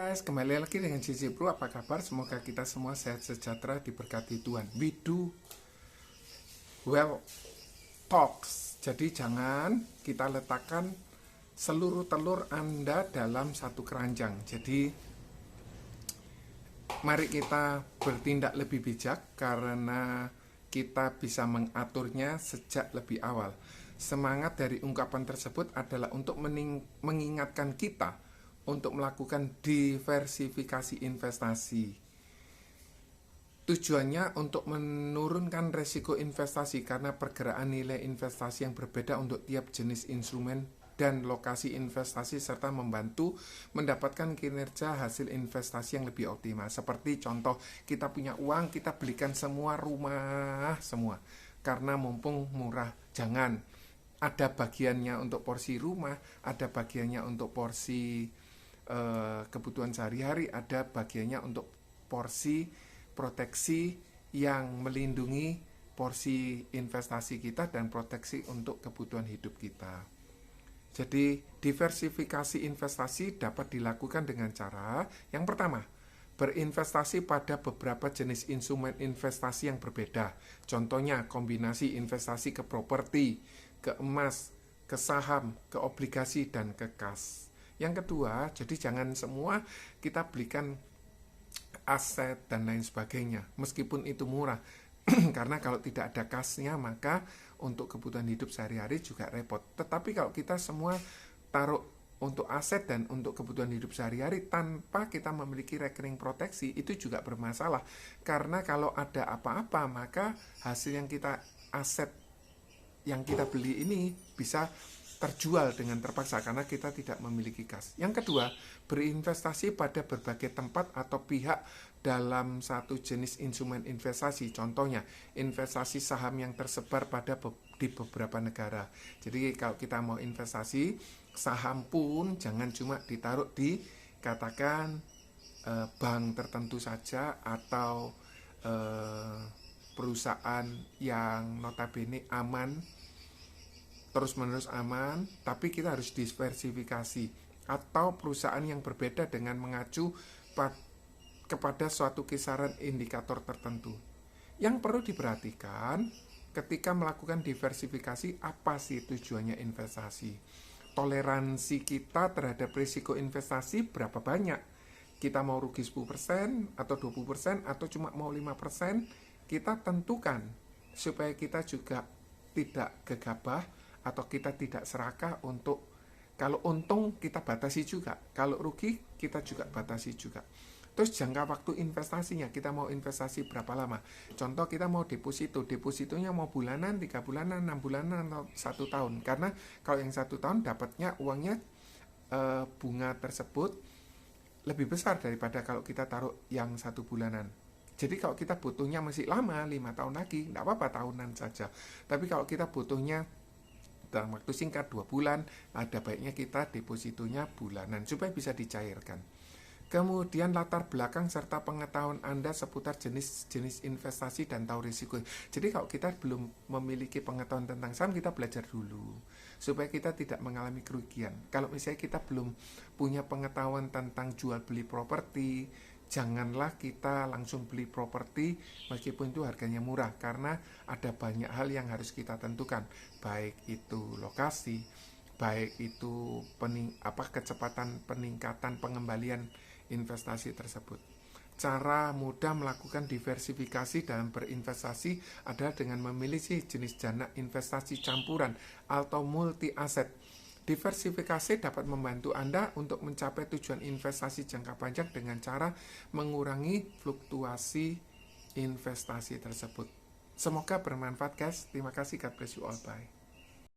guys, kembali lagi dengan Cici Bro. Apa kabar? Semoga kita semua sehat sejahtera, diberkati Tuhan. We do well talks. Jadi jangan kita letakkan seluruh telur Anda dalam satu keranjang. Jadi mari kita bertindak lebih bijak karena kita bisa mengaturnya sejak lebih awal. Semangat dari ungkapan tersebut adalah untuk mengingatkan kita untuk melakukan diversifikasi investasi. Tujuannya untuk menurunkan resiko investasi karena pergerakan nilai investasi yang berbeda untuk tiap jenis instrumen dan lokasi investasi, serta membantu mendapatkan kinerja hasil investasi yang lebih optimal. Seperti contoh, kita punya uang, kita belikan semua rumah semua karena mumpung murah. Jangan, ada bagiannya untuk porsi rumah, ada bagiannya untuk porsi kebutuhan sehari-hari, ada bagiannya untuk porsi proteksi yang melindungi porsi investasi kita dan proteksi untuk kebutuhan hidup kita. Jadi diversifikasi investasi dapat dilakukan dengan cara yang pertama, berinvestasi pada beberapa jenis instrumen investasi yang berbeda. Contohnya kombinasi investasi ke properti, ke emas, ke saham, ke obligasi, dan ke kas. Yang kedua, jadi jangan semua kita belikan aset dan lain sebagainya, meskipun itu murah. Karena kalau tidak ada kasnya, maka untuk kebutuhan hidup sehari-hari juga repot. Tetapi kalau kita semua taruh untuk aset dan untuk kebutuhan hidup sehari-hari tanpa kita memiliki rekening proteksi, itu juga bermasalah. Karena kalau ada apa-apa, maka hasil yang kita aset yang kita beli ini bisa terjual dengan terpaksa karena kita tidak memiliki kas. Yang kedua, berinvestasi pada berbagai tempat atau pihak dalam satu jenis instrumen investasi. Contohnya, investasi saham yang tersebar di beberapa negara. Jadi kalau kita mau investasi saham pun jangan cuma ditaruh di katakan bank tertentu saja atau perusahaan yang notabene aman, terus-menerus aman, tapi kita harus diversifikasi, atau perusahaan yang berbeda dengan mengacu kepada suatu kisaran indikator tertentu. Yang perlu diperhatikan ketika melakukan diversifikasi, apa sih tujuannya investasi? Toleransi kita terhadap risiko investasi berapa banyak? Kita mau rugi 10% atau 20% atau cuma mau 5%? Kita tentukan supaya kita juga tidak gegabah atau kita tidak serakah. Untuk kalau untung kita batasi juga, kalau rugi kita juga batasi juga. Terus jangka waktu investasinya, kita mau investasi berapa lama? Contoh, kita mau depositonya mau bulanan, 3 bulanan, 6 bulanan, atau 1 tahun. Karena kalau yang 1 tahun dapatnya uangnya bunga tersebut lebih besar daripada kalau kita taruh yang 1 bulanan. Jadi kalau kita butuhnya masih lama, 5 tahun lagi, tidak apa-apa, tahunan saja. Tapi kalau kita butuhnya dalam waktu singkat 2 bulan, ada baiknya kita depositonya bulanan supaya bisa dicairkan. Kemudian latar belakang serta pengetahuan Anda seputar jenis-jenis investasi dan tahu risiko. Jadi kalau kita belum memiliki pengetahuan tentang saham, kita belajar dulu supaya kita tidak mengalami kerugian. Kalau misalnya kita belum punya pengetahuan tentang jual beli properti, janganlah kita langsung beli properti meskipun itu harganya murah, karena ada banyak hal yang harus kita tentukan, baik itu lokasi, baik itu kecepatan peningkatan pengembalian investasi tersebut. Cara mudah melakukan diversifikasi dalam berinvestasi adalah dengan memilih jenis dana investasi campuran atau multi aset. Diversifikasi dapat membantu Anda untuk mencapai tujuan investasi jangka panjang dengan cara mengurangi fluktuasi investasi tersebut. Semoga bermanfaat guys. Terima kasih. God bless you all. Bye.